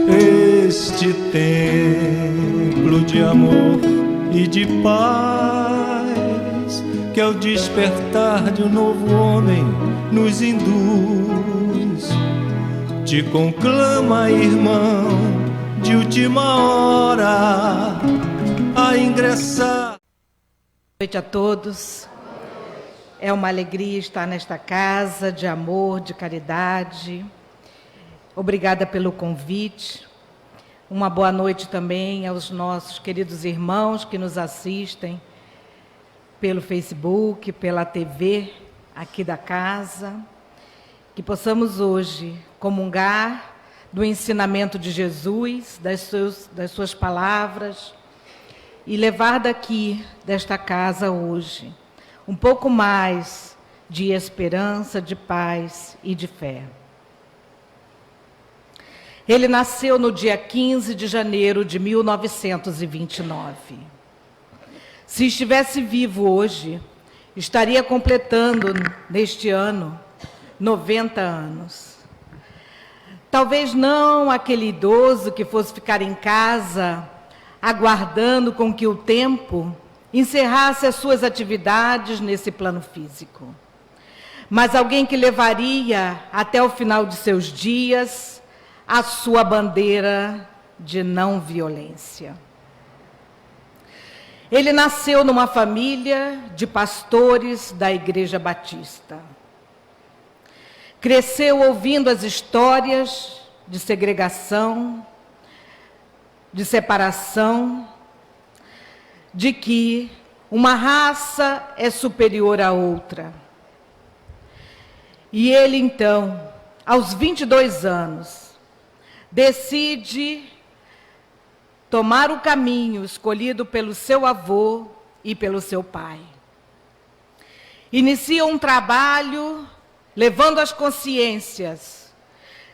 Este templo de amor e de paz, que ao despertar de um novo homem nos induz, te conclama, irmão, de última hora a ingressar. Boa noite a todos. É uma alegria estar nesta casa de amor, de caridade. Obrigada pelo convite. Uma boa noite também aos nossos queridos irmãos que nos assistem pelo Facebook, pela TV aqui da casa. Que possamos hoje comungar do ensinamento de Jesus, das suas palavras, e levar daqui, desta casa hoje, um pouco mais de esperança, de paz e de fé. Ele nasceu no dia 15 de janeiro de 1929. Se estivesse vivo hoje, estaria completando, neste ano, 90 anos. Talvez não aquele idoso que fosse ficar em casa, aguardando com que o tempo encerrasse as suas atividades nesse plano físico. Mas alguém que levaria até o final de seus dias a sua bandeira de não violência. Ele nasceu numa família de pastores da Igreja Batista. Cresceu ouvindo as histórias de segregação, de separação, de que uma raça é superior à outra. E ele, então, aos 22 anos, decide tomar o caminho escolhido pelo seu avô e pelo seu pai. Inicia um trabalho levando as consciências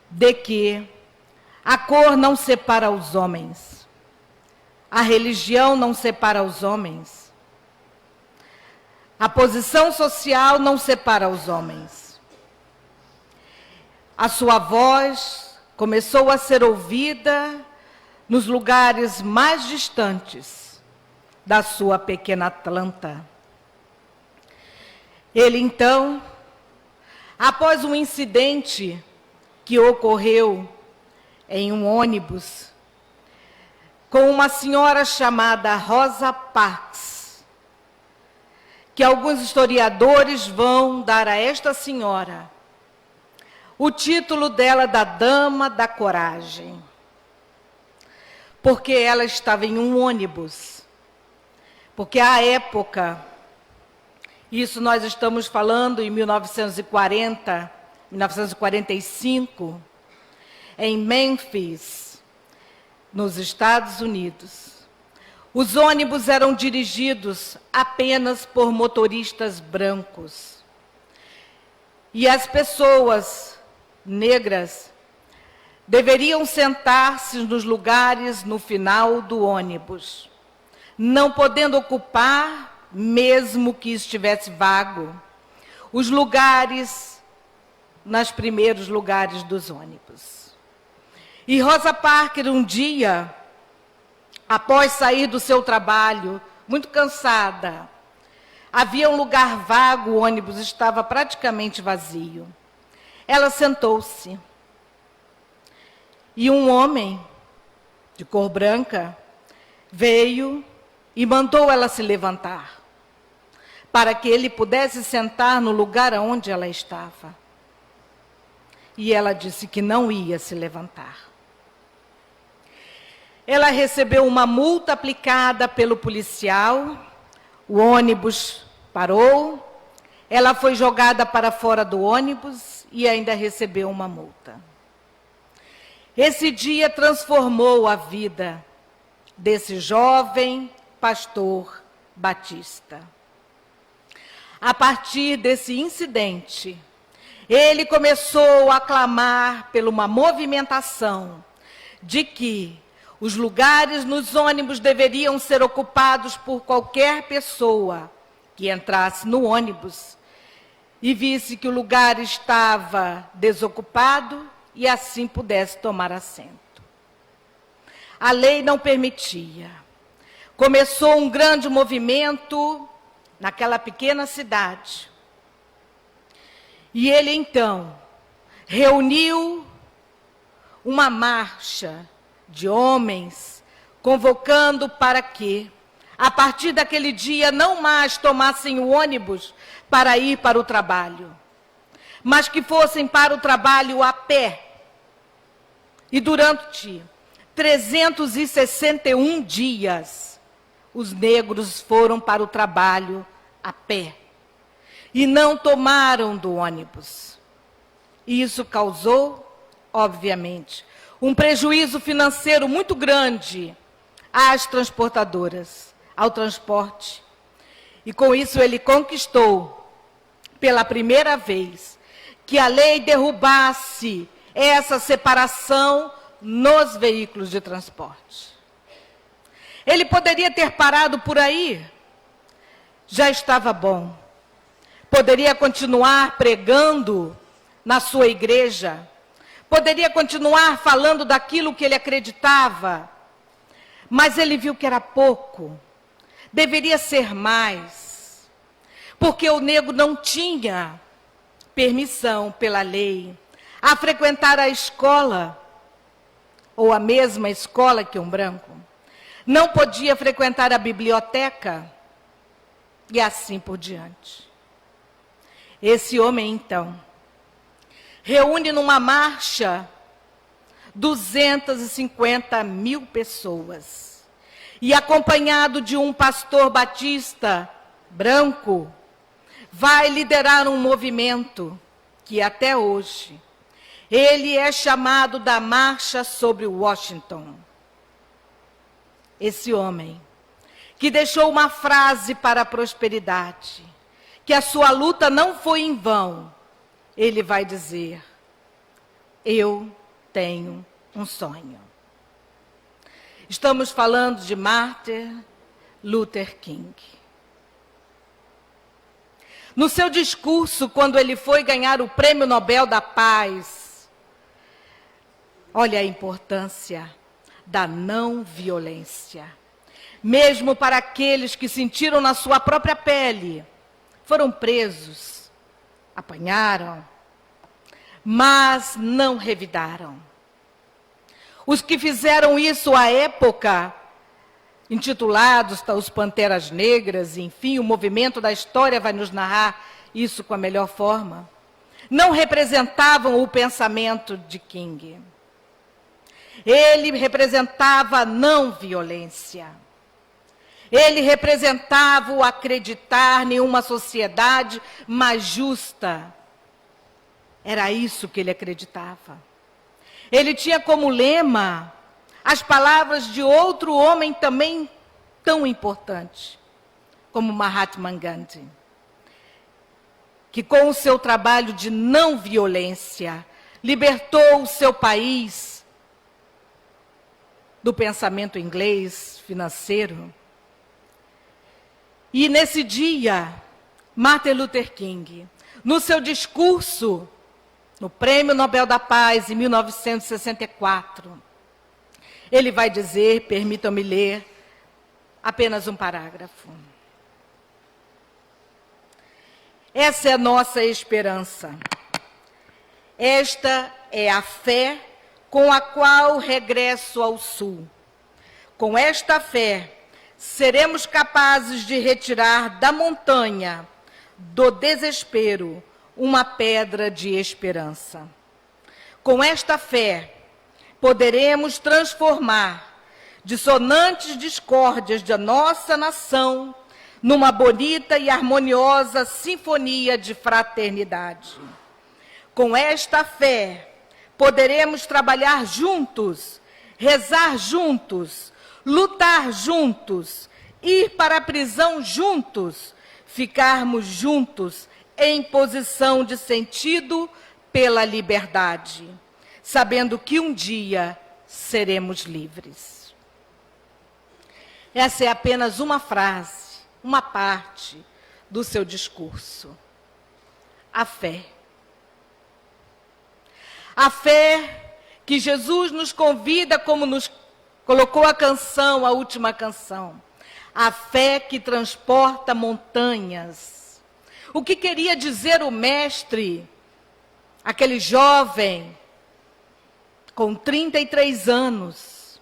de que a cor não separa os homens, a religião não separa os homens, a posição social não separa os homens. A sua voz começou a ser ouvida nos lugares mais distantes da sua pequena Atlanta. Ele, então, após um incidente que ocorreu em um ônibus com uma senhora chamada Rosa Parks, que alguns historiadores vão dar a esta senhora o título dela da Dama da Coragem, porque ela estava em um ônibus, porque à época, isso nós estamos falando em 1940, 1945, em Memphis, nos Estados Unidos. Os ônibus eram dirigidos apenas por motoristas brancos. E as pessoas negras deveriam sentar-se nos lugares no final do ônibus, não podendo ocupar, mesmo que estivesse vago, os lugares, nos primeiros lugares dos ônibus. E Rosa Parks, um dia, após sair do seu trabalho, muito cansada, havia um lugar vago, o ônibus estava praticamente vazio. Ela sentou-se. E um homem, de cor branca, veio e mandou ela se levantar, para que ele pudesse sentar no lugar onde ela estava. E ela disse que não ia se levantar. Ela recebeu uma multa aplicada pelo policial, o ônibus parou, ela foi jogada para fora do ônibus e ainda recebeu uma multa. Esse dia transformou a vida desse jovem pastor batista. A partir desse incidente, ele começou a clamar por uma movimentação de que Os lugares nos ônibus deveriam ser ocupados por qualquer pessoa que entrasse no ônibus e visse que o lugar estava desocupado e assim pudesse tomar assento. A lei não permitia. Começou um grande movimento naquela pequena cidade. E ele, então, reuniu uma marcha de homens, convocando para que, a partir daquele dia, não mais tomassem o ônibus para ir para o trabalho, mas que fossem para o trabalho a pé. E durante 361 dias, os negros foram para o trabalho a pé e não tomaram do ônibus. E isso causou, obviamente, um prejuízo financeiro muito grande às transportadoras, ao transporte. E com isso ele conquistou, pela primeira vez, que a lei derrubasse essa separação nos veículos de transporte. Ele poderia ter parado por aí, já estava bom. Poderia continuar pregando na sua igreja, poderia continuar falando daquilo que ele acreditava, mas ele viu que era pouco, deveria ser mais, porque o negro não tinha permissão pela lei a frequentar a escola, ou a mesma escola que um branco, não podia frequentar a biblioteca, e assim por diante. Esse homem, então, reúne numa marcha 250 mil pessoas, e acompanhado de um pastor batista branco, vai liderar um movimento que até hoje ele é chamado da Marcha sobre Washington. Esse homem que deixou uma frase para a prosperidade, que a sua luta não foi em vão, ele vai dizer: eu tenho um sonho. Estamos falando de Martin Luther King. No seu discurso, quando ele foi ganhar o Prêmio Nobel da Paz, olha a importância da não violência. Mesmo para aqueles que sentiram na sua própria pele, foram presos, apanharam, mas não revidaram. Os que fizeram isso à época, intitulados os Panteras Negras, enfim, o movimento da história vai nos narrar isso com a melhor forma, não representavam o pensamento de King. Ele representava a não violência. Ele representava o acreditar em uma sociedade mais justa. Era isso que ele acreditava. Ele tinha como lema as palavras de outro homem também tão importante, como Mahatma Gandhi, que com o seu trabalho de não violência, libertou o seu país do pensamento inglês financeiro. E nesse dia, Martin Luther King, no seu discurso, no Prêmio Nobel da Paz, em 1964, ele vai dizer, permitam-me ler apenas um parágrafo. Essa é a nossa esperança. Esta é a fé com a qual regresso ao Sul. Com esta fé, seremos capazes de retirar da montanha do desespero uma pedra de esperança. Com esta fé, poderemos transformar dissonantes discórdias da nossa nação numa bonita e harmoniosa sinfonia de fraternidade. Com esta fé, poderemos trabalhar juntos, rezar juntos, lutar juntos, ir para a prisão juntos, ficarmos juntos em posição de sentido pela liberdade, sabendo que um dia seremos livres. Essa é apenas uma frase, uma parte do seu discurso. A fé. A fé que Jesus nos convida, como nos colocou a canção, a última canção. A fé que transporta montanhas. O que queria dizer o mestre, aquele jovem com 33 anos,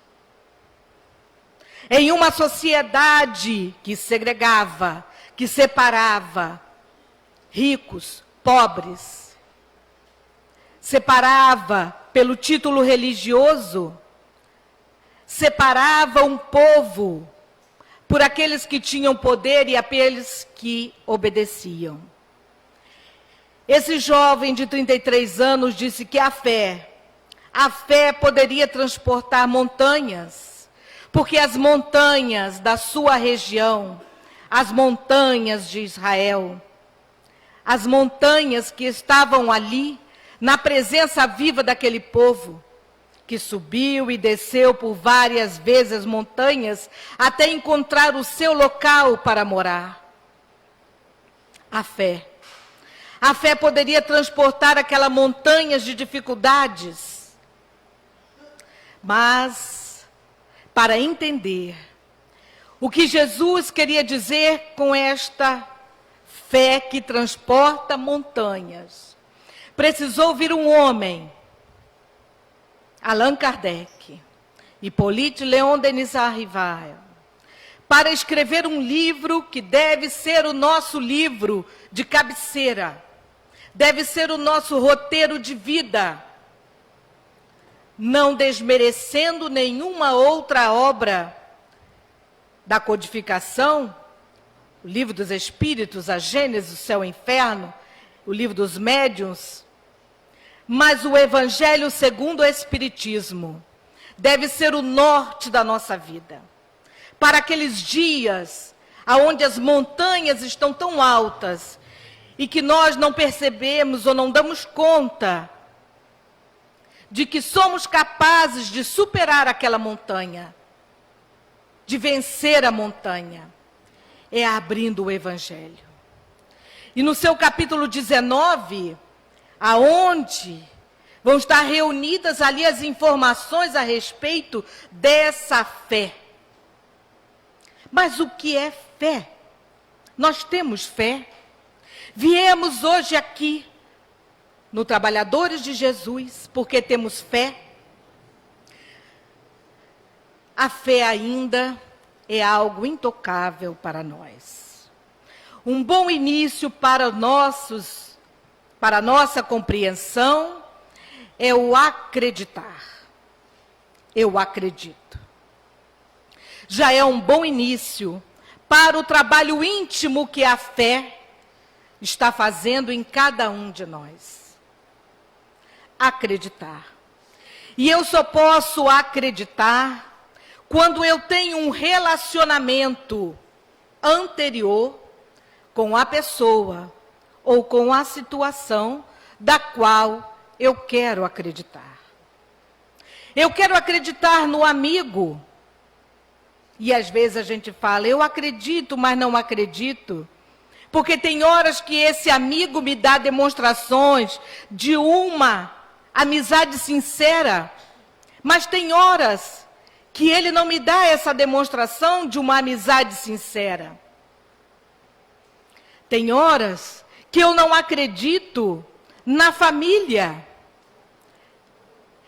em uma sociedade que segregava, que separava ricos, pobres, separava pelo título religioso, separava um povo por aqueles que tinham poder e aqueles que obedeciam. Esse jovem de 33 anos disse que a fé poderia transportar montanhas, porque as montanhas da sua região, as montanhas de Israel, as montanhas que estavam ali, na presença viva daquele povo, que subiu e desceu por várias vezes as montanhas, até encontrar o seu local para morar. A fé poderia transportar aquelas montanhas de dificuldades, mas para entender o que Jesus queria dizer com esta fé que transporta montanhas, precisou vir um homem, Allan Kardec, Hippolyte Léon Denis Rivail, para escrever um livro que deve ser o nosso livro de cabeceira, deve ser o nosso roteiro de vida, não desmerecendo nenhuma outra obra da codificação, o livro dos Espíritos, a Gênesis, o Céu e o Inferno, o livro dos Médiuns, mas o Evangelho segundo o Espiritismo deve ser o norte da nossa vida. Para aqueles dias onde as montanhas estão tão altas e que nós não percebemos ou não damos conta de que somos capazes de superar aquela montanha, de vencer a montanha, é abrindo o Evangelho. E no seu capítulo 19, aonde vão estar reunidas ali as informações a respeito dessa fé. Mas o que é fé? Nós temos fé. Viemos hoje aqui no Trabalhadores de Jesus, porque temos fé. A fé ainda é algo intocável para nós. Um bom início para a nossa compreensão é o acreditar. Eu acredito. Já é um bom início para o trabalho íntimo que a fé está fazendo em cada um de nós. Acreditar. E eu só posso acreditar quando eu tenho um relacionamento anterior com a pessoa ou com a situação da qual eu quero acreditar. Eu quero acreditar no amigo. E às vezes a gente fala, eu acredito, mas não acredito. Porque tem horas que esse amigo me dá demonstrações de uma amizade sincera, mas tem horas que ele não me dá essa demonstração de uma amizade sincera. Tem horas que eu não acredito na família.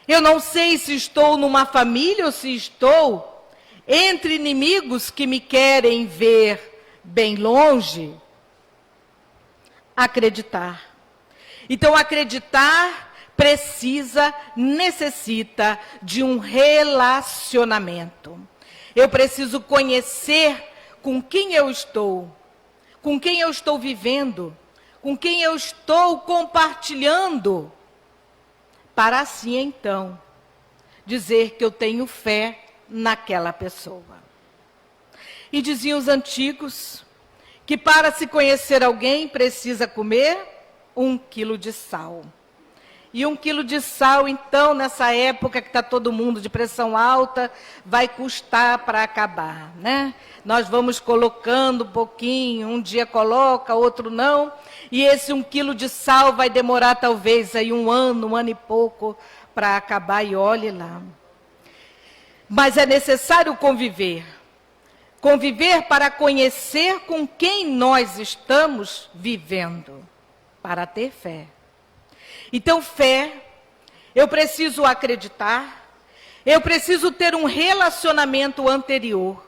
Eu não sei se estou numa família ou se estou entre inimigos que me querem ver bem longe. Acreditar. Então, acreditar necessita de um relacionamento. Eu preciso conhecer com quem eu estou vivendo, com quem eu estou compartilhando, para assim então dizer que eu tenho fé naquela pessoa. E diziam os antigos que para se conhecer alguém precisa comer 1 quilo de sal. E 1 quilo de sal, então, nessa época que está todo mundo de pressão alta, vai custar para acabar, né? Nós vamos colocando um pouquinho, um dia coloca, outro não. E esse 1 quilo de sal vai demorar talvez aí um ano e pouco para acabar, e olhe lá. Mas é necessário conviver. Conviver para conhecer com quem nós estamos vivendo, para ter fé. Então, fé, eu preciso acreditar, eu preciso ter um relacionamento anterior.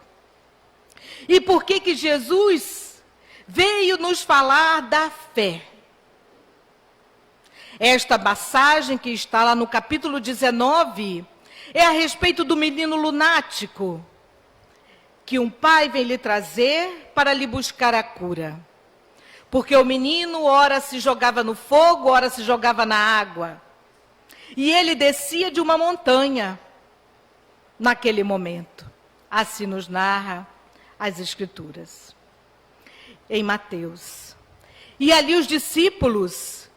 E por que Jesus veio nos falar da fé? Esta passagem que está lá no capítulo 19 é a respeito do menino lunático, que um pai vem lhe trazer para lhe buscar a cura. Porque o menino, ora se jogava no fogo, ora se jogava na água. E ele descia de uma montanha, naquele momento. Assim nos narra as Escrituras, em Mateus. E ali os discípulos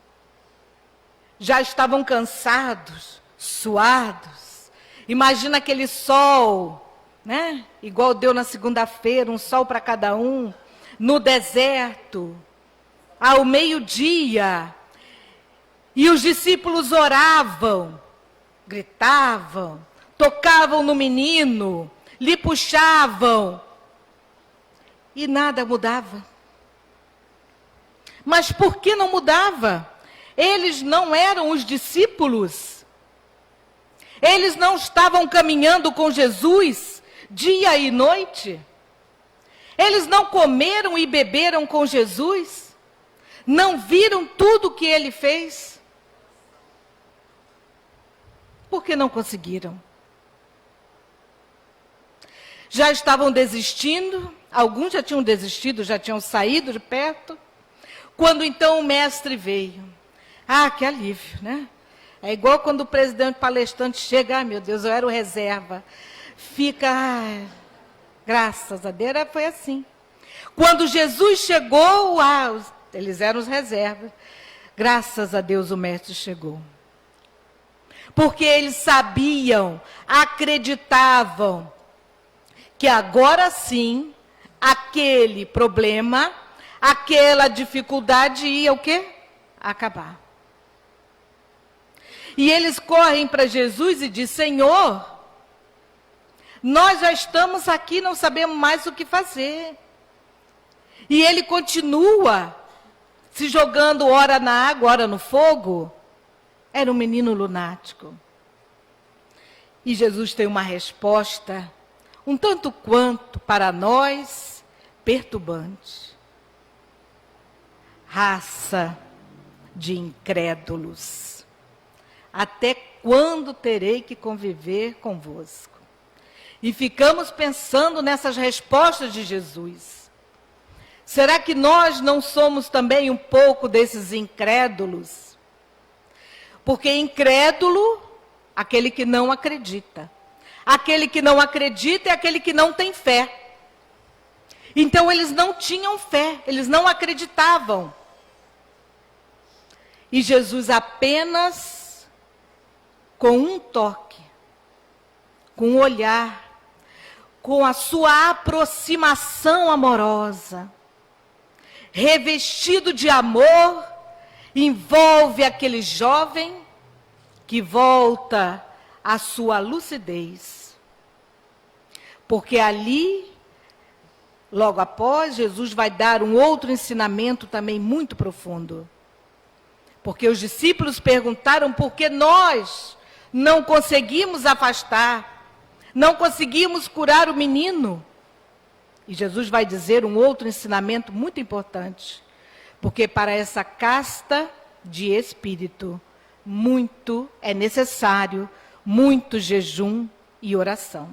já estavam cansados, suados. Imagina aquele sol, né? Igual deu na segunda-feira, um sol para cada um, no deserto, ao meio-dia. E os discípulos oravam, gritavam, tocavam no menino, lhe puxavam, e nada mudava. Mas por que não mudava? Eles não eram os discípulos. Eles não estavam caminhando com Jesus dia e noite. Eles não comeram e beberam com Jesus. Não viram tudo o que ele fez. Por que não conseguiram? Já estavam desistindo, alguns já tinham desistido, já tinham saído de perto, quando então o mestre veio. Ah, que alívio, né? É igual quando o presidente palestrante chega, ah, meu Deus, eu era o reserva. Fica, graças a Deus, foi assim. Quando Jesus chegou, eles eram os reservas. Graças a Deus o mestre chegou. Porque eles sabiam, acreditavam, que agora sim, aquele problema, aquela dificuldade ia o quê? Acabar. E eles correm para Jesus e dizem, Senhor, nós já estamos aqui, não sabemos mais o que fazer. E ele continua se jogando ora na água, ora no fogo. Era um menino lunático. E Jesus tem uma resposta, um tanto quanto para nós, perturbante. Raça de incrédulos, até quando terei que conviver convosco? E ficamos pensando nessas respostas de Jesus. Será que nós não somos também um pouco desses incrédulos? Porque incrédulo, aquele que não acredita. Aquele que não acredita é aquele que não tem fé. Então eles não tinham fé, eles não acreditavam. E Jesus apenas com um toque, com um olhar, com a sua aproximação amorosa, revestido de amor, envolve aquele jovem que volta à sua lucidez. Porque ali, logo após, Jesus vai dar um outro ensinamento também muito profundo. Porque os discípulos perguntaram por que nós não conseguimos afastar, não conseguimos curar o menino. E Jesus vai dizer um outro ensinamento muito importante. Porque para essa casta de espírito, muito é necessário, muito jejum e oração.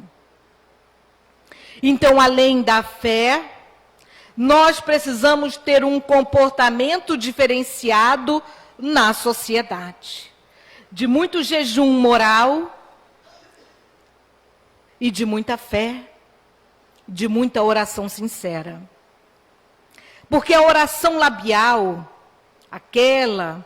Então, além da fé, nós precisamos ter um comportamento diferenciado na sociedade. De muito jejum moral e de muita fé, de muita oração sincera. Porque a oração labial, aquela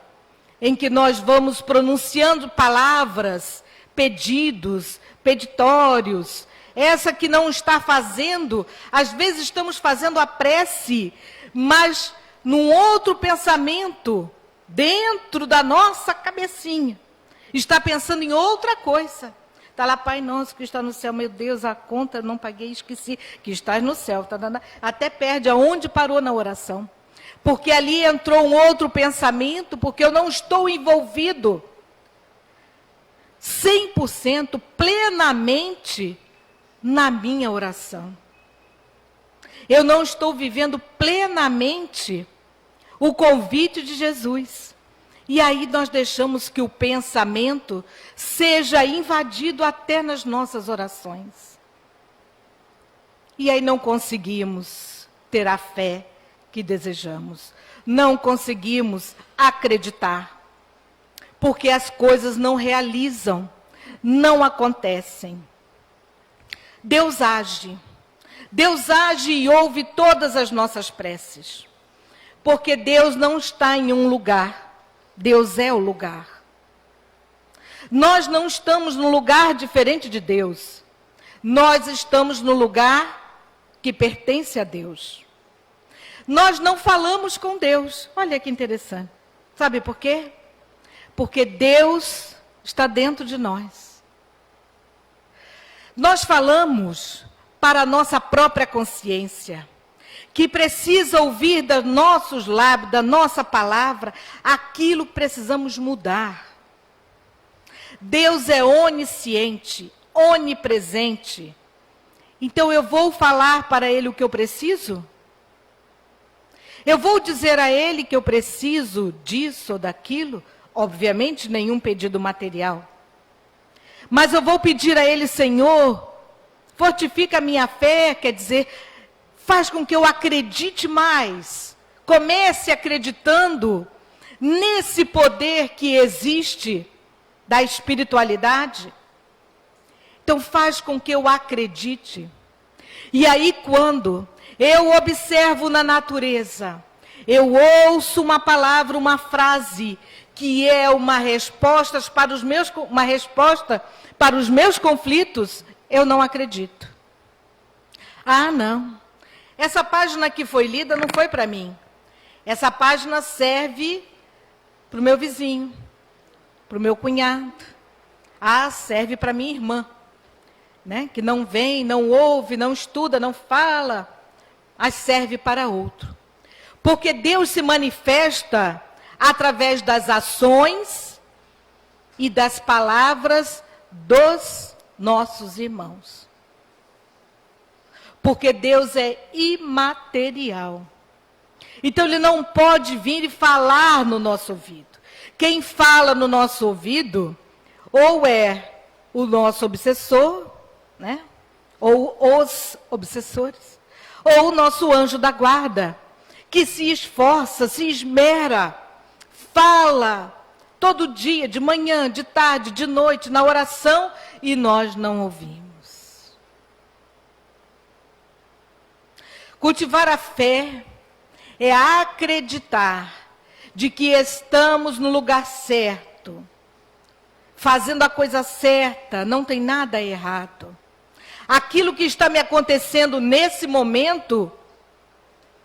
em que nós vamos pronunciando palavras, pedidos, peditórios. Essa que não está fazendo, às vezes estamos fazendo a prece, mas num outro pensamento, dentro da nossa cabecinha. Está pensando em outra coisa. Está lá, Pai nosso que está no céu, meu Deus, a conta não paguei, esqueci, que estás no céu. Até perde aonde parou na oração. Porque ali entrou um outro pensamento, porque eu não estou envolvido 100% plenamente na minha oração. Eu não estou vivendo plenamente o convite de Jesus. E aí nós deixamos que o pensamento seja invadido até nas nossas orações. E aí não conseguimos ter a fé que desejamos. Não conseguimos acreditar. Porque as coisas não realizam, não acontecem. Deus age. Deus age e ouve todas as nossas preces. Porque Deus não está em um lugar. Deus é o lugar. Nós não estamos num lugar diferente de Deus. Nós estamos no lugar que pertence a Deus. Nós não falamos com Deus. Olha que interessante. Sabe por quê? Porque Deus está dentro de nós. Nós falamos para a nossa própria consciência, que precisa ouvir dos nossos lábios, da nossa palavra, aquilo que precisamos mudar. Deus é onisciente, onipresente. Então eu vou falar para Ele o que eu preciso? Eu vou dizer a Ele que eu preciso disso ou daquilo? Obviamente, nenhum pedido material. Mas eu vou pedir a Ele, Senhor, fortifica a minha fé, quer dizer, faz com que eu acredite mais. Comece acreditando nesse poder que existe da espiritualidade. Então faz com que eu acredite. E aí quando eu observo na natureza, eu ouço uma palavra, uma frase, que é uma resposta para os meus conflitos, eu não acredito. Ah, não. Essa página que foi lida não foi para mim. Essa página serve para o meu vizinho, para o meu cunhado. Ah, serve para minha irmã, né? Que não vem, não ouve, não estuda, não fala, mas serve para outro. Porque Deus se manifesta através das ações e das palavras dos nossos irmãos. Porque Deus é imaterial. Então Ele não pode vir e falar no nosso ouvido. Quem fala no nosso ouvido, ou é o nosso obsessor, né? Ou os obsessores, ou o nosso anjo da guarda, que se esforça, se esmera, fala todo dia, de manhã, de tarde, de noite, na oração, e nós não ouvimos. Cultivar a fé é acreditar de que estamos no lugar certo, fazendo a coisa certa, não tem nada errado. Aquilo que está me acontecendo nesse momento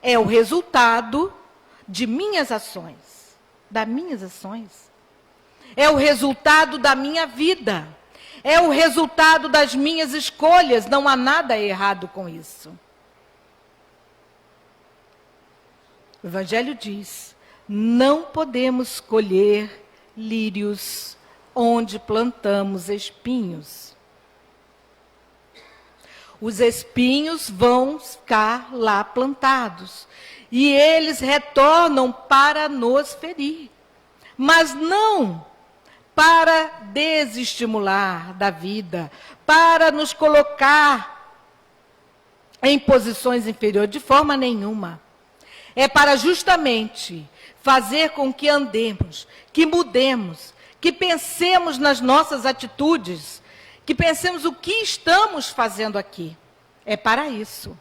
é o resultado de minhas ações, das minhas ações. É o resultado da minha vida. É o resultado das minhas escolhas. Não há nada errado com isso. O Evangelho diz: não podemos colher lírios onde plantamos espinhos. Os espinhos vão ficar lá plantados. E eles retornam para nos ferir. Mas não para desestimular da vida, para nos colocar em posições inferiores, de forma nenhuma. É para justamente fazer com que andemos, que mudemos, que pensemos nas nossas atitudes, que pensemos o que estamos fazendo aqui. É para isso.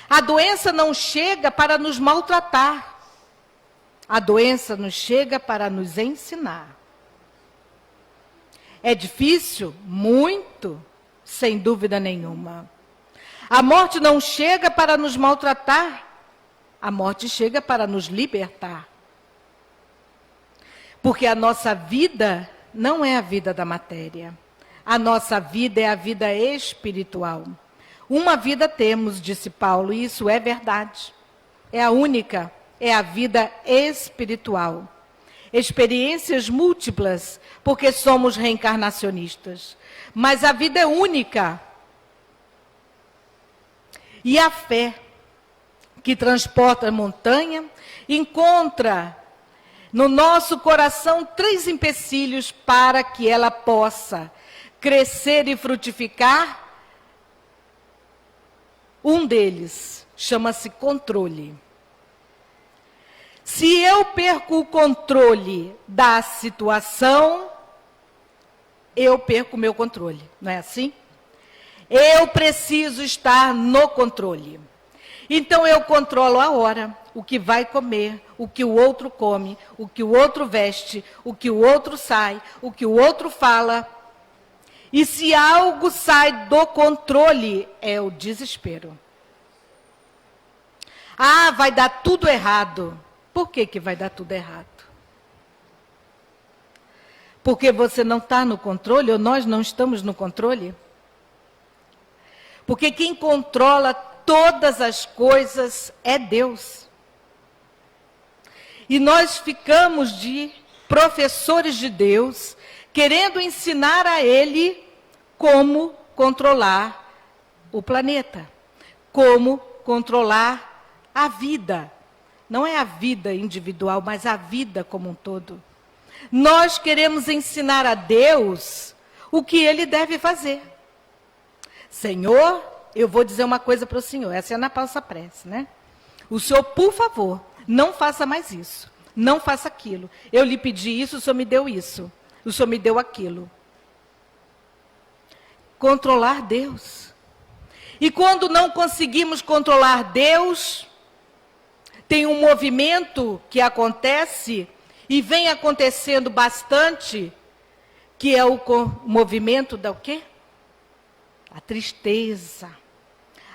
A doença não chega para nos maltratar. A doença nos chega para nos ensinar. É difícil? Muito, sem dúvida nenhuma. A morte não chega para nos maltratar. A morte chega para nos libertar. Porque a nossa vida não é a vida da matéria. A nossa vida é a vida espiritual. Uma vida temos, disse Paulo, e isso é verdade. É a única, é a vida espiritual. Experiências múltiplas, porque somos reencarnacionistas. Mas a vida é única. E a fé, que transporta a montanha, encontra no nosso coração 3 empecilhos para que ela possa crescer e frutificar. Um deles chama-se controle. Se eu perco o controle da situação, eu perco o meu controle, não é assim? Eu preciso estar no controle. Então eu controlo a hora, o que vai comer, o que o outro come, o que o outro veste, o que o outro sai, o que o outro fala. E se algo sai do controle, é o desespero. Ah, vai dar tudo errado. Por que vai dar tudo errado? Porque você não está no controle, ou nós não estamos no controle? Porque quem controla todas as coisas é Deus. E nós ficamos de professores de Deus, querendo ensinar a Ele como controlar o planeta, como controlar a vida. Não é a vida individual, mas a vida como um todo. Nós queremos ensinar a Deus o que Ele deve fazer. Senhor, eu vou dizer uma coisa para o Senhor, essa é na nossa prece, né? O Senhor, por favor, não faça mais isso, não faça aquilo. Eu lhe pedi isso, o Senhor me deu isso, o Senhor me deu aquilo. Controlar Deus. E quando não conseguimos controlar Deus, tem um movimento que acontece, e vem acontecendo bastante, que é o movimento da o quê? A tristeza,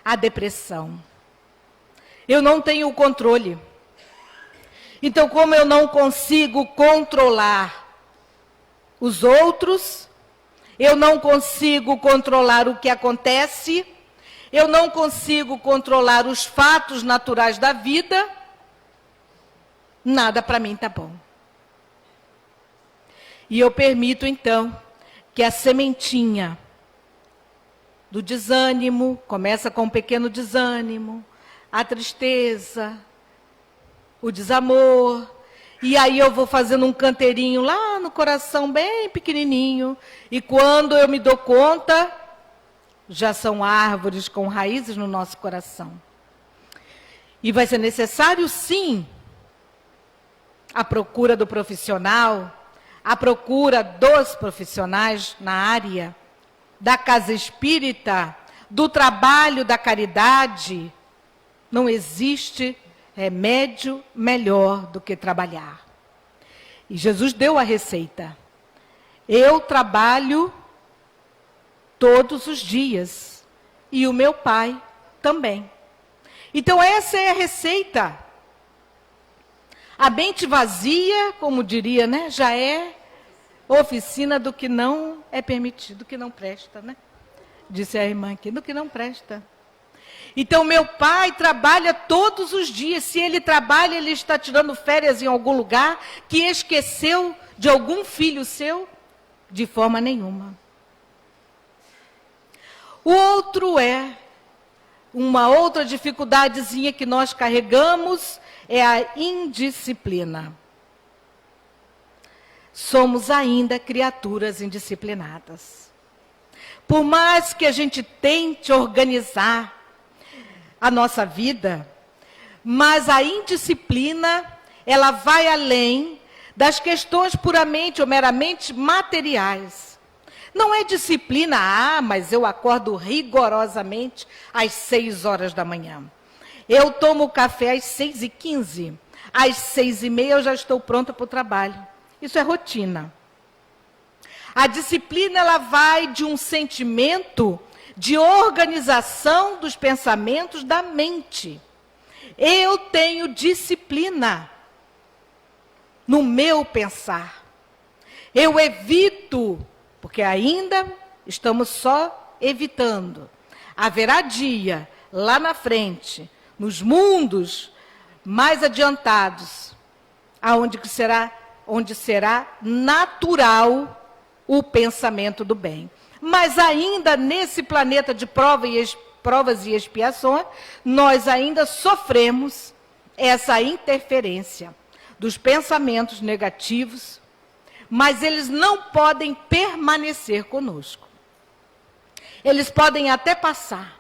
a depressão. Eu não tenho o controle. Então, como eu não consigo controlar os outros, eu não consigo controlar o que acontece, eu não consigo controlar os fatos naturais da vida, nada para mim está bom. E eu permito, então, que a sementinha do desânimo, começa com um pequeno desânimo, a tristeza, o desamor, e aí eu vou fazendo um canteirinho lá no coração, bem pequenininho, e quando eu me dou conta, já são árvores com raízes no nosso coração. E vai ser necessário, sim, a procura do profissional, a procura dos profissionais na área da casa espírita, do trabalho da caridade. Não existe remédio melhor do que trabalhar. E Jesus deu a receita. Eu trabalho todos os dias, e o meu Pai também. Então essa é a receita. A mente vazia, como diria, né, já é oficina do que não é permitido, do que não presta, né? Disse a irmã aqui, do que não presta. Então, meu pai trabalha todos os dias. Se ele trabalha, ele está tirando férias em algum lugar que esqueceu de algum filho seu? De forma nenhuma. O outro é, uma outra dificuldadezinha que nós carregamos é a indisciplina. Somos ainda criaturas indisciplinadas. Por mais que a gente tente organizar a nossa vida, mas a indisciplina, ela vai além das questões puramente ou meramente materiais. Não é disciplina, mas eu acordo rigorosamente às 6 horas da manhã. Eu tomo café às 6h15. Às 6h30 eu já estou pronta para o trabalho. Isso é rotina. A disciplina, ela vai de um sentimento de organização dos pensamentos da mente. Eu tenho disciplina no meu pensar. Eu evito, porque ainda estamos só evitando. Haverá dia, lá na frente, nos mundos mais adiantados, onde será natural o pensamento do bem. Mas ainda nesse planeta de provas e expiações, nós ainda sofremos essa interferência dos pensamentos negativos, mas eles não podem permanecer conosco. Eles podem até passar.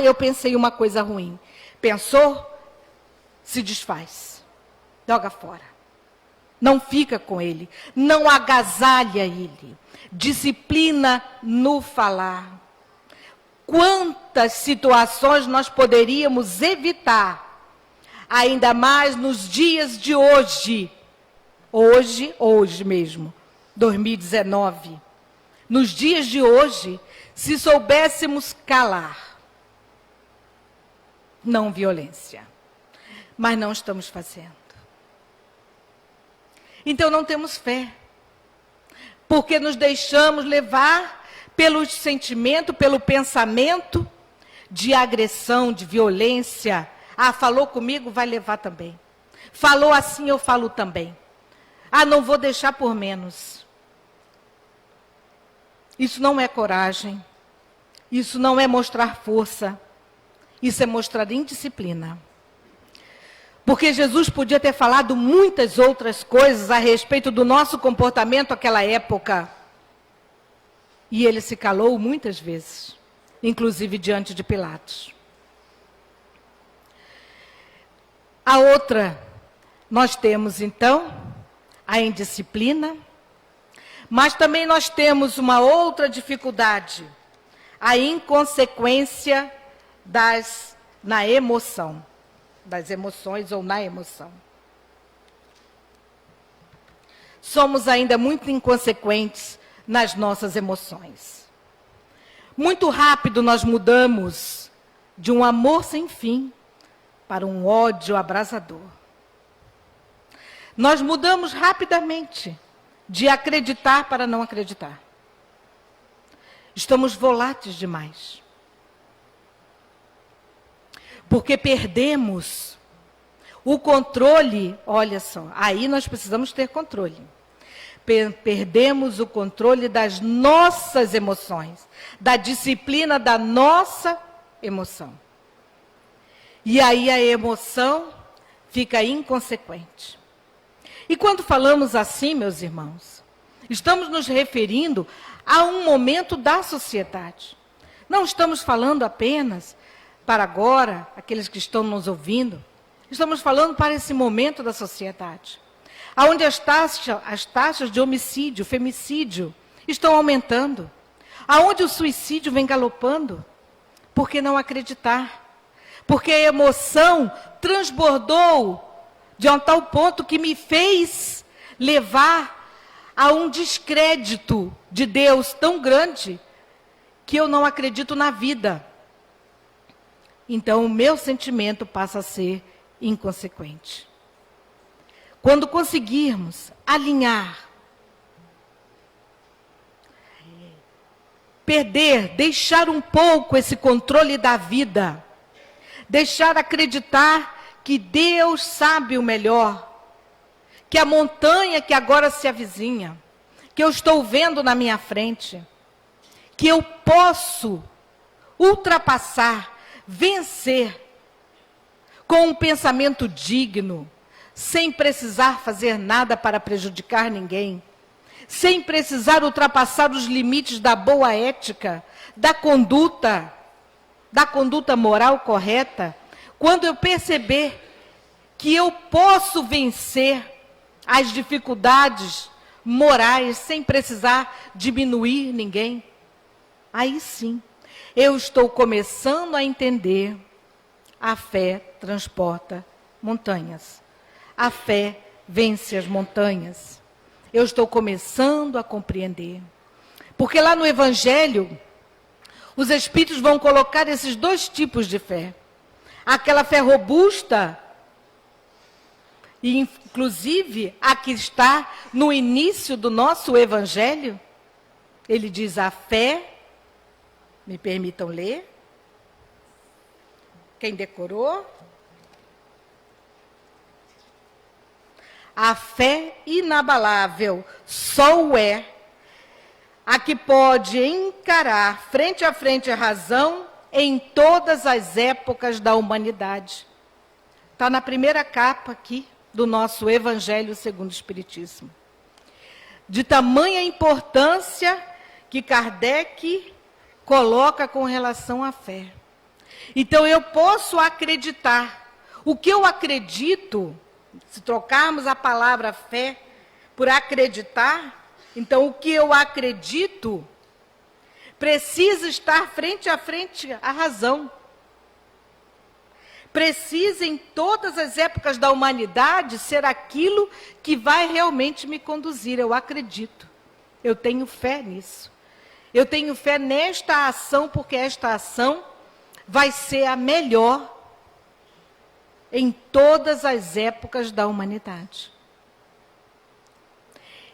Eu pensei uma coisa ruim. Pensou? Se desfaz. Joga fora. Não fica com ele. Não agasalha ele. Disciplina no falar. Quantas situações nós poderíamos evitar, ainda mais nos dias de hoje. Hoje mesmo, 2019. Nos dias de hoje, se soubéssemos calar. Não violência. Mas não estamos fazendo. Então não temos fé. Porque nos deixamos levar pelo sentimento, pelo pensamento de agressão, de violência. Falou comigo, vai levar também. Falou assim, eu falo também. Não vou deixar por menos. Isso não é coragem. Isso não é mostrar força. Isso é mostrar indisciplina. Porque Jesus podia ter falado muitas outras coisas a respeito do nosso comportamento naquela época. E ele se calou muitas vezes, inclusive diante de Pilatos. A outra, nós temos então a indisciplina, mas também nós temos uma outra dificuldade, a inconsequência na emoção. Das emoções ou na emoção. Somos ainda muito inconsequentes nas nossas emoções. Muito rápido nós mudamos de um amor sem fim para um ódio abrasador. Nós mudamos rapidamente de acreditar para não acreditar. Estamos voláteis demais. Porque perdemos o controle, olha só, aí nós precisamos ter controle. Perdemos o controle das nossas emoções, da disciplina da nossa emoção. E aí a emoção fica inconsequente. E quando falamos assim, meus irmãos, estamos nos referindo a um momento da sociedade. Não estamos falando apenas para agora, aqueles que estão nos ouvindo, estamos falando para esse momento da sociedade, onde as taxas de homicídio, femicídio, estão aumentando, aonde o suicídio vem galopando. Por que não acreditar? Porque a emoção transbordou de um tal ponto que me fez levar a um descrédito de Deus tão grande que eu não acredito na vida. Então, o meu sentimento passa a ser inconsequente. Quando conseguirmos alinhar, deixar um pouco esse controle da vida, deixar acreditar que Deus sabe o melhor, que a montanha que agora se avizinha, que eu estou vendo na minha frente, que eu posso ultrapassar, vencer com um pensamento digno, sem precisar fazer nada para prejudicar ninguém, sem precisar ultrapassar os limites da boa ética, da conduta moral correta. Quando eu perceber que eu posso vencer as dificuldades morais sem precisar diminuir ninguém, aí sim, eu estou começando a entender: a fé transporta montanhas. a fé vence as montanhas. Eu estou começando a compreender. Porque lá no Evangelho, os Espíritos vão colocar esses dois tipos de fé. Aquela fé robusta, e inclusive a que está no início do nosso Evangelho. Ele diz a fé, me permitam ler, quem decorou? A fé inabalável só o é a que pode encarar frente a frente a razão em todas as épocas da humanidade. Está na primeira capa aqui do nosso Evangelho segundo o Espiritismo. De tamanha importância que Kardec coloca com relação à fé. Então eu posso acreditar. O que eu acredito, se trocarmos a palavra fé por acreditar, então o que eu acredito precisa estar frente a frente à razão. Precisa em todas as épocas da humanidade ser aquilo que vai realmente me conduzir. Eu acredito. Eu tenho fé nisso. Eu tenho fé nesta ação, porque esta ação vai ser a melhor em todas as épocas da humanidade.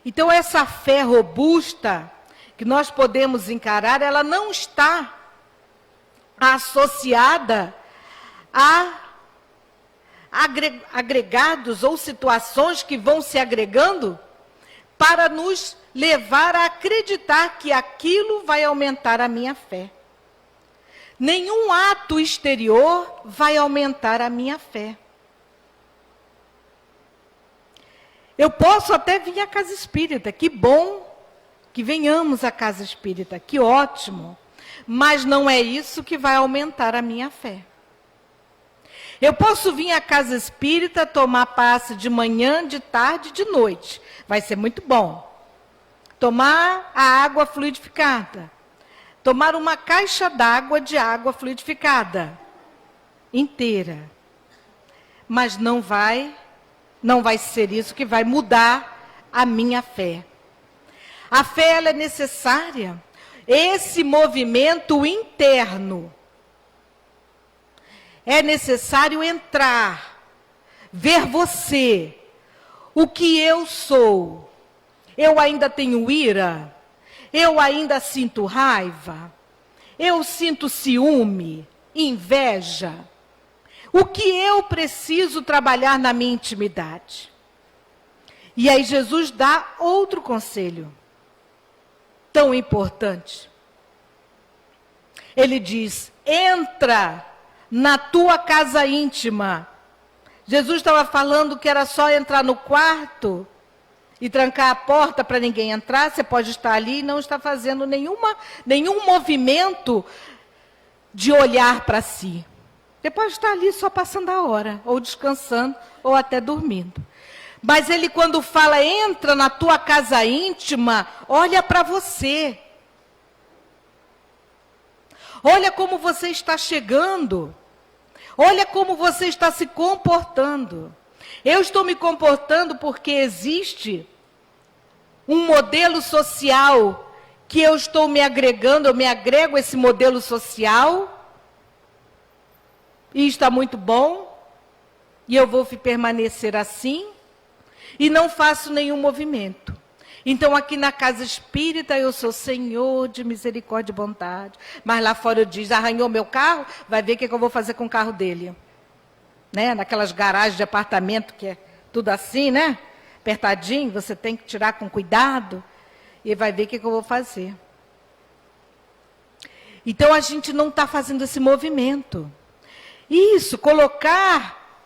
Então, essa fé robusta que nós podemos encarar, ela não está associada a agregados ou situações que vão se agregando para nos levar a acreditar que aquilo vai aumentar a minha fé. Nenhum ato exterior vai aumentar a minha fé. Eu posso até vir à casa espírita, que bom que venhamos à casa espírita, que ótimo, mas não é isso que vai aumentar a minha fé. Eu posso vir à casa espírita, tomar passe de manhã, de tarde, de noite, vai ser muito bom. Tomar a água fluidificada, tomar uma caixa d'água de água fluidificada, inteira, mas não vai ser isso que vai mudar a minha fé. A fé, ela é necessária, esse movimento interno. É necessário entrar, ver você, o que eu sou. Eu ainda tenho ira? Eu ainda sinto raiva? Eu sinto ciúme, inveja? O que eu preciso trabalhar na minha intimidade? E aí Jesus dá outro conselho, tão importante. Ele diz, entra na tua casa íntima. Jesus estava falando que era só entrar no quarto e trancar a porta para ninguém entrar. Você pode estar ali e não está fazendo nenhum movimento de olhar para si. Você pode estar ali só passando a hora, ou descansando, ou até dormindo. Mas ele, quando fala, entra na tua casa íntima, olha para você. Olha como você está chegando. Olha como você está se comportando. Eu estou me comportando porque existe um modelo social que eu estou me agregando, eu me agrego a esse modelo social, e está muito bom, e eu vou permanecer assim, e não faço nenhum movimento. Então, aqui na casa espírita, eu sou Senhor de misericórdia e bondade. Mas lá fora eu digo, arranhou meu carro, vai ver o que eu vou fazer com o carro dele. Né? Naquelas garagens de apartamento, que é tudo assim, né? Apertadinho, você tem que tirar com cuidado, e vai ver o que eu vou fazer. Então, a gente não está fazendo esse movimento. Isso, colocar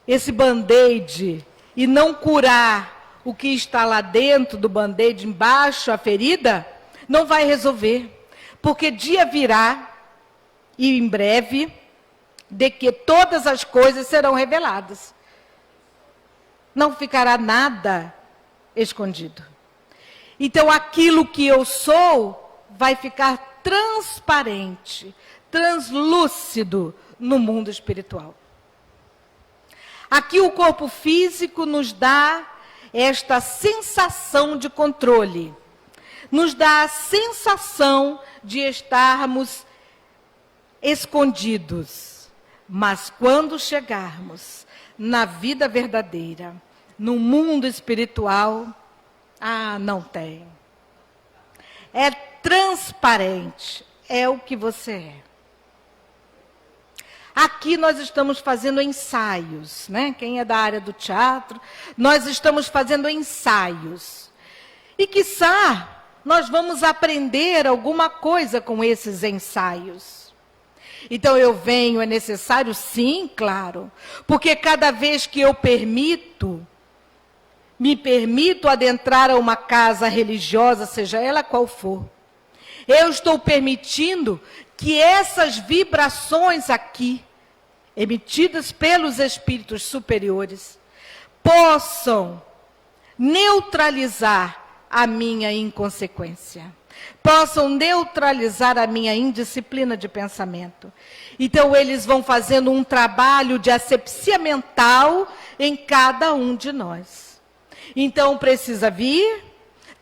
esse band-aid e não curar o que está lá dentro do band-aid, embaixo, a ferida, não vai resolver. Porque dia virá, e em breve, de que todas as coisas serão reveladas. Não ficará nada escondido. Então, aquilo que eu sou vai ficar transparente, translúcido no mundo espiritual. Aqui o corpo físico nos dá esta sensação de controle, nos dá a sensação de estarmos escondidos. Mas quando chegarmos na vida verdadeira, no mundo espiritual, não tem. É transparente, é o que você é. Aqui nós estamos fazendo ensaios, né? Quem é da área do teatro, nós estamos fazendo ensaios. E quiçá nós vamos aprender alguma coisa com esses ensaios. Então eu venho, é necessário? Sim, claro. Porque cada vez que eu me permito adentrar a uma casa religiosa, seja ela qual for, eu estou permitindo que essas vibrações aqui, emitidas pelos espíritos superiores, possam neutralizar a minha inconsequência, possam neutralizar a minha indisciplina de pensamento. Então eles vão fazendo um trabalho de asepsia mental em cada um de nós. Então precisa vir,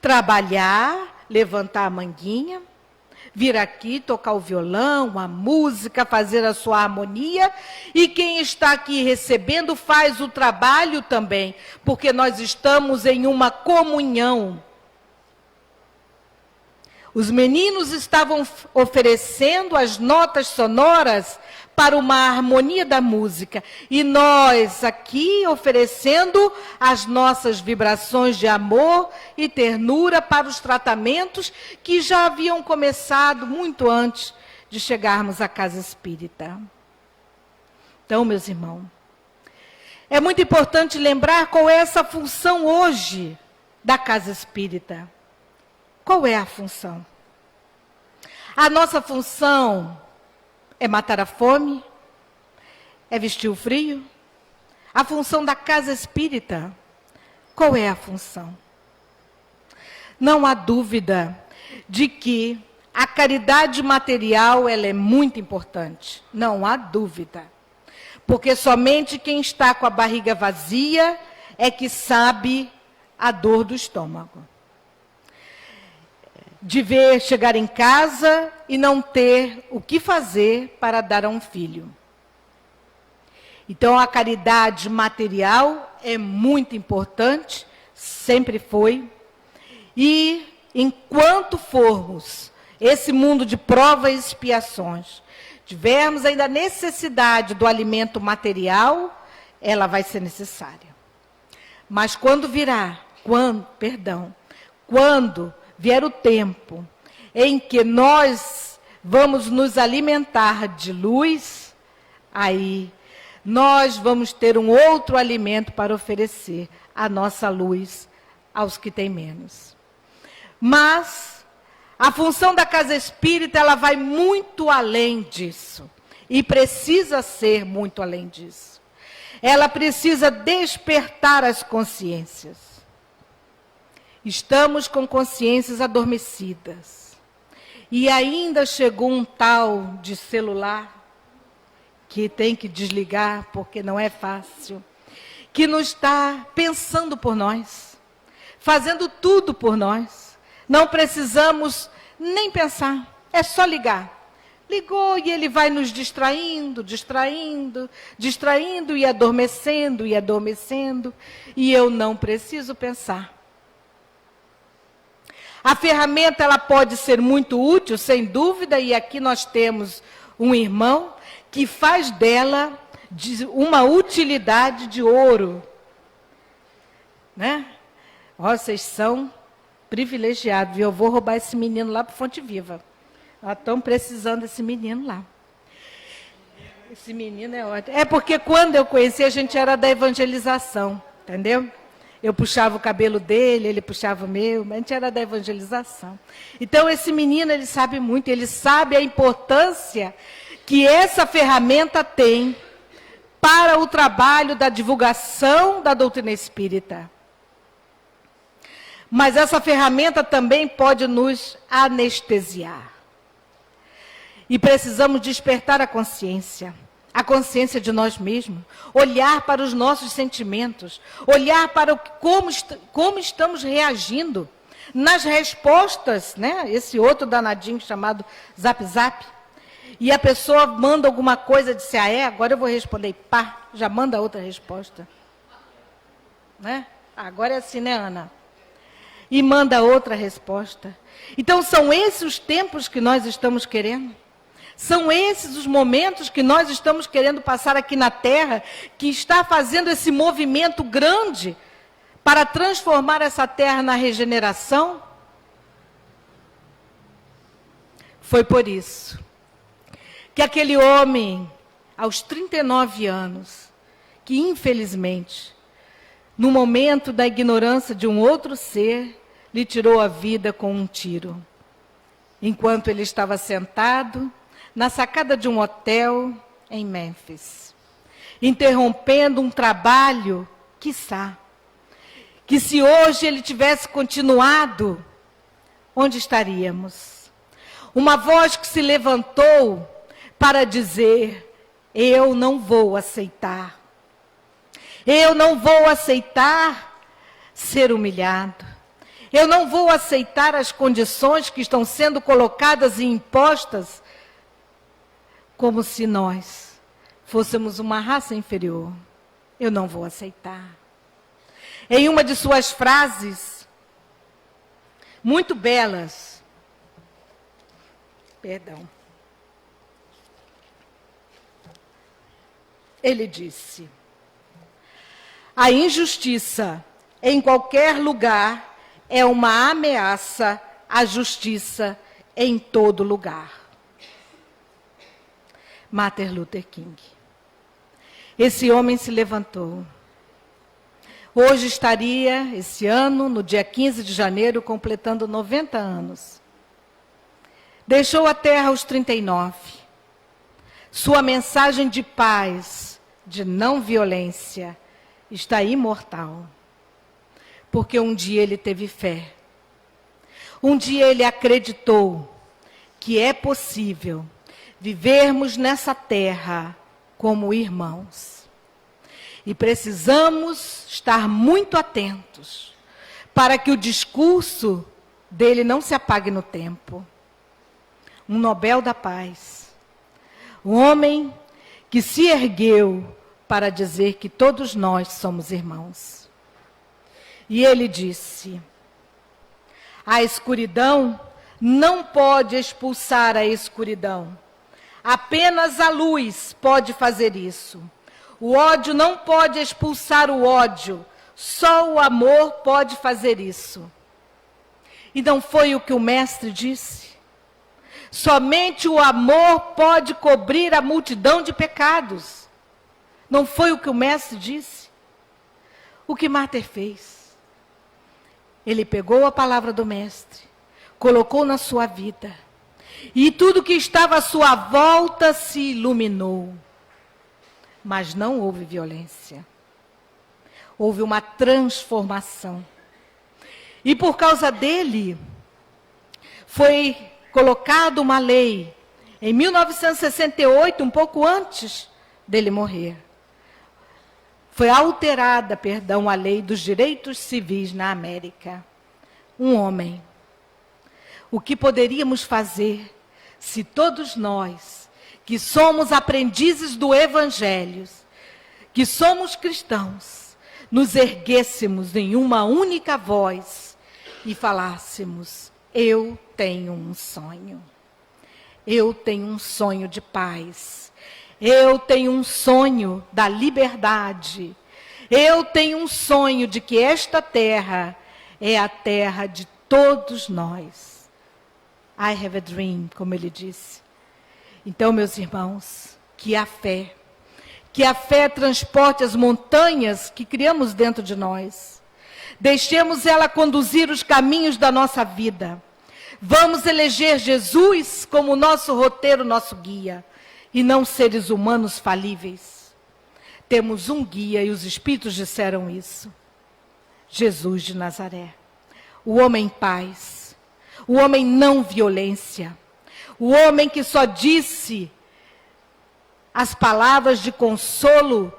trabalhar, levantar a manguinha, vir aqui, tocar o violão, a música, fazer a sua harmonia, e quem está aqui recebendo faz o trabalho também, porque nós estamos em uma comunhão. Os meninos estavam oferecendo as notas sonoras para uma harmonia da música, e nós aqui oferecendo as nossas vibrações de amor e ternura para os tratamentos que já haviam começado muito antes de chegarmos à casa espírita. Então, meus irmãos, é muito importante lembrar qual é essa função hoje da casa espírita. Qual é a função? A nossa função é matar a fome? É vestir o frio? A função da casa espírita, qual é a função? Não há dúvida de que a caridade material ela é muito importante. Não há dúvida. Porque somente quem está com a barriga vazia é que sabe a dor do estômago. De ver chegar em casa e não ter o que fazer para dar a um filho. Então a caridade material é muito importante, sempre foi. E enquanto formos esse mundo de provas e expiações, tivermos ainda necessidade do alimento material, ela vai ser necessária. Mas quando vier o tempo em que nós vamos nos alimentar de luz, aí nós vamos ter um outro alimento para oferecer, a nossa luz aos que têm menos. Mas a função da casa espírita, ela vai muito além disso. E precisa ser muito além disso. Ela precisa despertar as consciências. Estamos com consciências adormecidas. E ainda chegou um tal de celular, que tem que desligar, porque não é fácil, que não está pensando por nós, fazendo tudo por nós. Não precisamos nem pensar, é só ligar. Ligou e ele vai nos distraindo, e adormecendo, e eu não preciso pensar. A ferramenta ela pode ser muito útil, sem dúvida, e aqui nós temos um irmão que faz dela uma utilidade de ouro. Né? Vocês são privilegiados, viu? Eu vou roubar esse menino lá para Fonte Viva. Nós estamos precisando desse menino lá. Esse menino é ótimo. É porque quando eu conheci, a gente era da evangelização, entendeu? Eu puxava o cabelo dele, ele puxava o meu, mas a gente era da evangelização. Então, esse menino, ele sabe muito, ele sabe a importância que essa ferramenta tem para o trabalho da divulgação da doutrina espírita. Mas essa ferramenta também pode nos anestesiar. E precisamos despertar a consciência. a consciência de nós mesmos, olhar para os nossos sentimentos, olhar para como estamos reagindo nas respostas, né? Esse outro danadinho chamado Zap Zap. E a pessoa manda alguma coisa, disse, agora eu vou responder. E pá, já manda outra resposta. Né? Agora é assim, né, Ana? E manda outra resposta. Então, são esses os tempos que nós estamos querendo? São esses os momentos que nós estamos querendo passar aqui na Terra, que está fazendo esse movimento grande para transformar essa Terra na regeneração? Foi por isso que aquele homem, aos 39 anos, que infelizmente, no momento da ignorância de um outro ser, lhe tirou a vida com um tiro. Enquanto ele estava sentado na sacada de um hotel em Mênfis, interrompendo um trabalho, quiçá, que se hoje ele tivesse continuado, onde estaríamos? Uma voz que se levantou para dizer, eu não vou aceitar. Eu não vou aceitar ser humilhado. Eu não vou aceitar as condições que estão sendo colocadas e impostas como se nós fôssemos uma raça inferior. Eu não vou aceitar. Em uma de suas frases, muito belas, ele disse, a injustiça em qualquer lugar é uma ameaça à justiça em todo lugar. Martin Luther King. Esse homem se levantou. Hoje estaria, esse ano, no dia 15 de janeiro, completando 90 anos. Deixou a terra aos 39. Sua mensagem de paz, de não violência, está imortal. Porque um dia ele teve fé. Um dia ele acreditou que é possível vivermos nessa terra como irmãos. E precisamos estar muito atentos para que o discurso dele não se apague no tempo. Um Nobel da Paz. Um homem que se ergueu para dizer que todos nós somos irmãos. E ele disse, a escuridão não pode expulsar a escuridão. Apenas a luz pode fazer isso. O ódio não pode expulsar o ódio. Só o amor pode fazer isso. E não foi o que o mestre disse? Somente o amor pode cobrir a multidão de pecados. Não foi o que o mestre disse? O que Martin fez? Ele pegou a palavra do mestre, colocou na sua vida, e tudo que estava à sua volta se iluminou. Mas não houve violência. Houve uma transformação. E por causa dele, foi colocada uma lei, em 1968, um pouco antes dele morrer. Foi alterada, a lei dos direitos civis na América. Um homem. O que poderíamos fazer se todos nós, que somos aprendizes do Evangelho, que somos cristãos, nos erguêssemos em uma única voz e falássemos, eu tenho um sonho. Eu tenho um sonho de paz. Eu tenho um sonho da liberdade. Eu tenho um sonho de que esta terra é a terra de todos nós. I have a dream, como ele disse. Então, meus irmãos, que a fé transporte as montanhas que criamos dentro de nós. Deixemos ela conduzir os caminhos da nossa vida. Vamos eleger Jesus como nosso roteiro, nosso guia. E não seres humanos falíveis. Temos um guia e os Espíritos disseram isso. Jesus de Nazaré. O homem paz. O homem não violência. O homem que só disse as palavras de consolo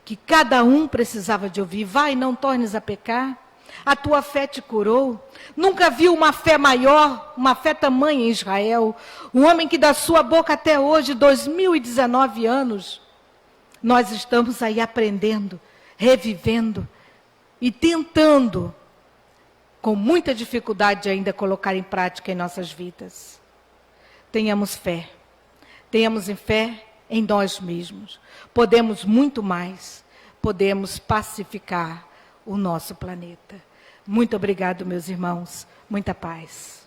que cada um precisava de ouvir. Vai, não tornes a pecar. A tua fé te curou. Nunca vi uma fé maior, uma fé tamanha em Israel. Um homem que da sua boca até hoje, 2019 anos, nós estamos aí aprendendo, revivendo e tentando, com muita dificuldade ainda, colocar em prática em nossas vidas. Tenhamos fé. Tenhamos fé em nós mesmos. Podemos muito mais. Podemos pacificar o nosso planeta. Muito obrigado, meus irmãos. Muita paz.